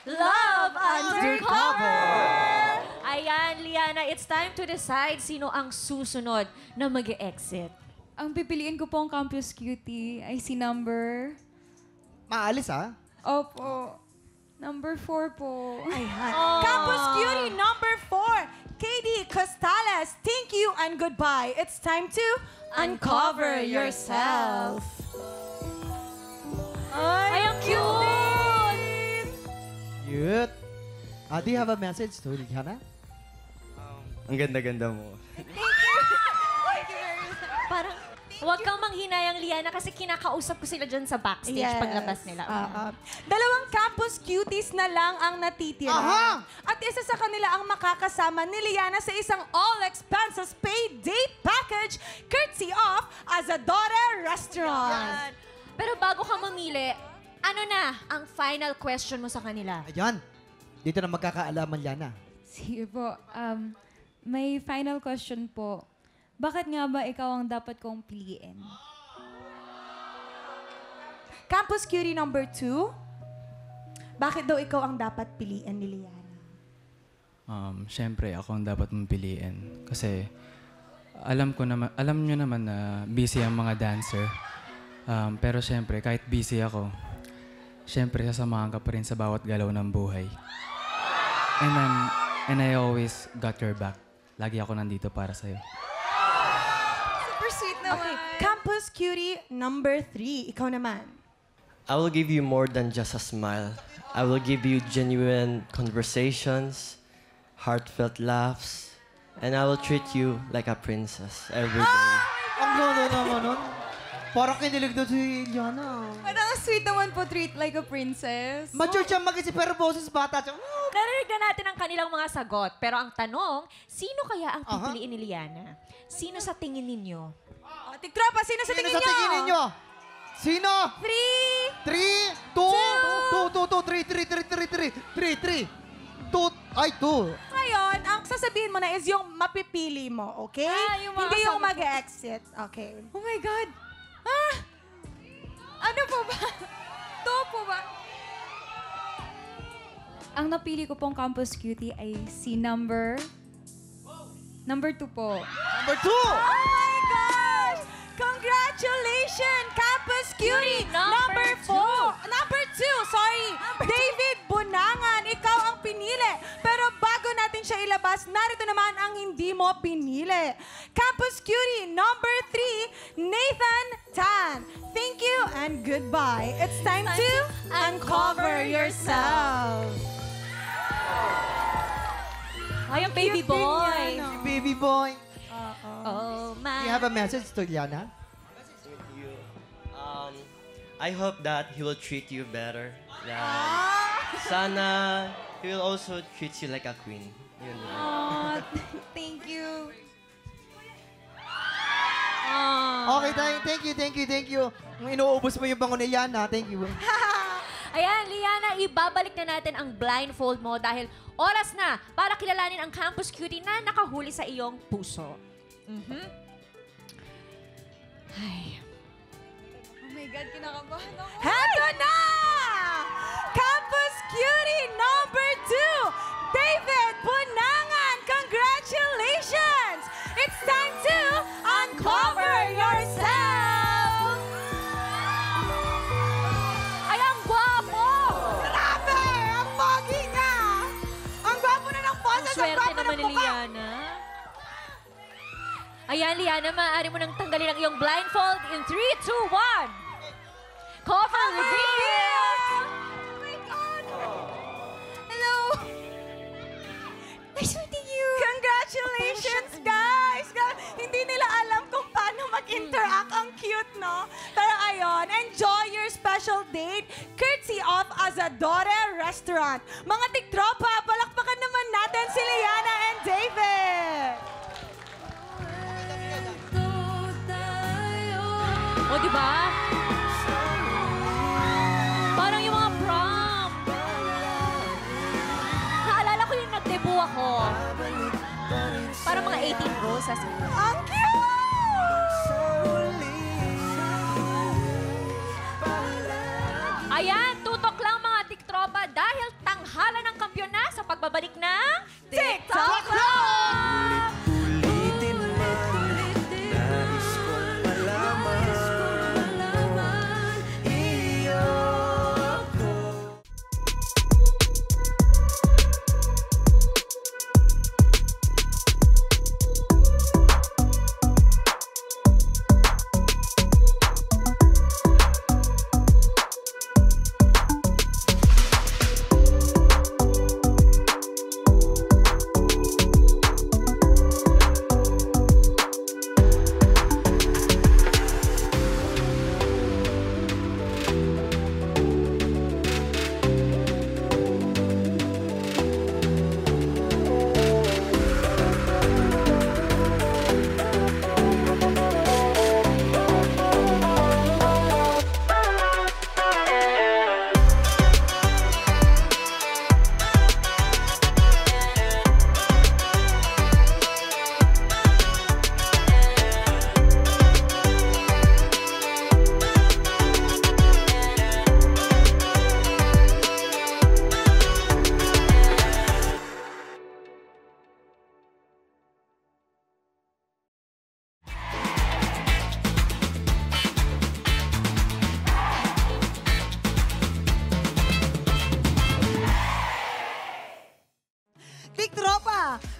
Love Undercover! Ayan, Liana, it's time to decide sino ang susunod na mag-exit. Ang pipiliin ko po ang Campus Cutie ay si number... Maalis, ha? Opo. Number 4 po. Campus Cutie number 4, KD Costales. Thank you and goodbye. It's time to uncover yourself. Ay, ang cute! Cute. Do you have a message to Liana? Ang ganda-ganda mo. Parang, huwag kang manghinayang, Liana, kasi kinakausap ko sila dyan sa backstage paglabas nila. Dalawang Campus Cuties na lang ang natitira. Aha! At isa sa kanila ang makakasama ni Liana sa isang all-expenses paid date package courtesy of Azadore Restaurant. Pero bago ka mamili, ano na ang final question mo sa kanila? Ayan. Dito na magkakaalaman, Liana. Sige po. May final question po. Bakit nga ba ikaw ang dapat kong piliin? Campus Cutie number 2, bakit daw ikaw ang dapat piliin ni Liana? Siyempre, ako ang dapat mong piliin. Kasi alam nyo naman na busy ang mga dancer. Pero siyempre, kahit busy ako, siyempre, sasamahan ka pa rin sa bawat galaw ng buhay. And I always got your back. Lagi ako nandito para sa'yo. Super sweet naman. Okay, Campus Cutie number 3, ikaw naman. I will give you more than just a smile. I will give you genuine conversations, heartfelt laughs, and I will treat you like a princess every day. Ang ganda naman nun. Parang kinilig doon si Liana. Parang sweet naman po, treat like a princess. Mature siya mag-isip, pero boses bata siya. Narinig na natin ang kanilang mga sagot. Pero ang tanong, sino kaya ang pipiliin ni Liana? Sino sa tingin ninyo? Tiktropa, sino sa Sino tingin sa nyo? tingin ninyo? Sino? 3, 2. Ay, 2. Ngayon, ang sasabihin mo na is yung mapipili mo, okay? Yung mga Hindi yung kasama ko. mag-exit. Okay. Oh my God! Ano po ba? To po ba? Ang napili ko pong Campus Cutie ay si number 2 po. Number 2. Oh my gosh! Congratulations, Campus Cutie number 4. Number 2, sorry. David Bunangan, ikaw ang pinili. Pero bago natin siya ilabas, narito naman ang hindi mo pinili. Campus Cutie number 3, Nathan Tan. Thank you and goodbye. It's time to uncover yourself. Ay, ang baby boy. Baby boy. Oh, Do my. you have a message to Liana? You, I hope that he will treat you better. Sana he will also treat you like a queen. Yun lang. Oh, thank you. Okay, thank you. Inuubos mo yung bango ni Liana. Thank you. Ayan, Liana, ibabalik na natin ang blindfold mo dahil oras na para kilalanin ang Campus Cutie na nakahuli sa iyong puso. Ay. Oh my God, kinakabahan ako. Heto na! Campus Cutie number 2, David Bunangan. Congratulations! It's time to uncover yourself! Ay, ang gwapo! Grabe! Ang pogi niya! Ang gwapo na ng poses, ang Swerte gwapo naman ng ni mukha! Liana. Ayan, Liana, maaari mo nang tanggalin ang iyong blindfold in 3, 2, 1. Cover reveal! Oh my God! Hello! Nice meeting you. Congratulations, guys! Hindi nila alam kung paano mag-interact. Ang cute, no? Pero ayun, enjoy your special date courtesy of Azadore Restaurant. Mga tiktropa, palakpakan naman natin si Liana and David! O, di ba? Parang yung mga prom. Naalala ko yung nag-debut ako. Parang mga 18 roses. Ang cute! Ayan, tutok lang mga tiktropa dahil tanghali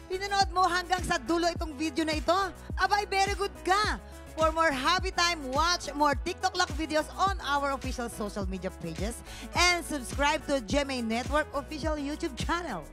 Pinanood mo hanggang sa dulo itong video na ito? Abay, very good ka! For more happy time, watch more TikTok Lock videos on our official social media pages and subscribe to GMA Network official YouTube channel.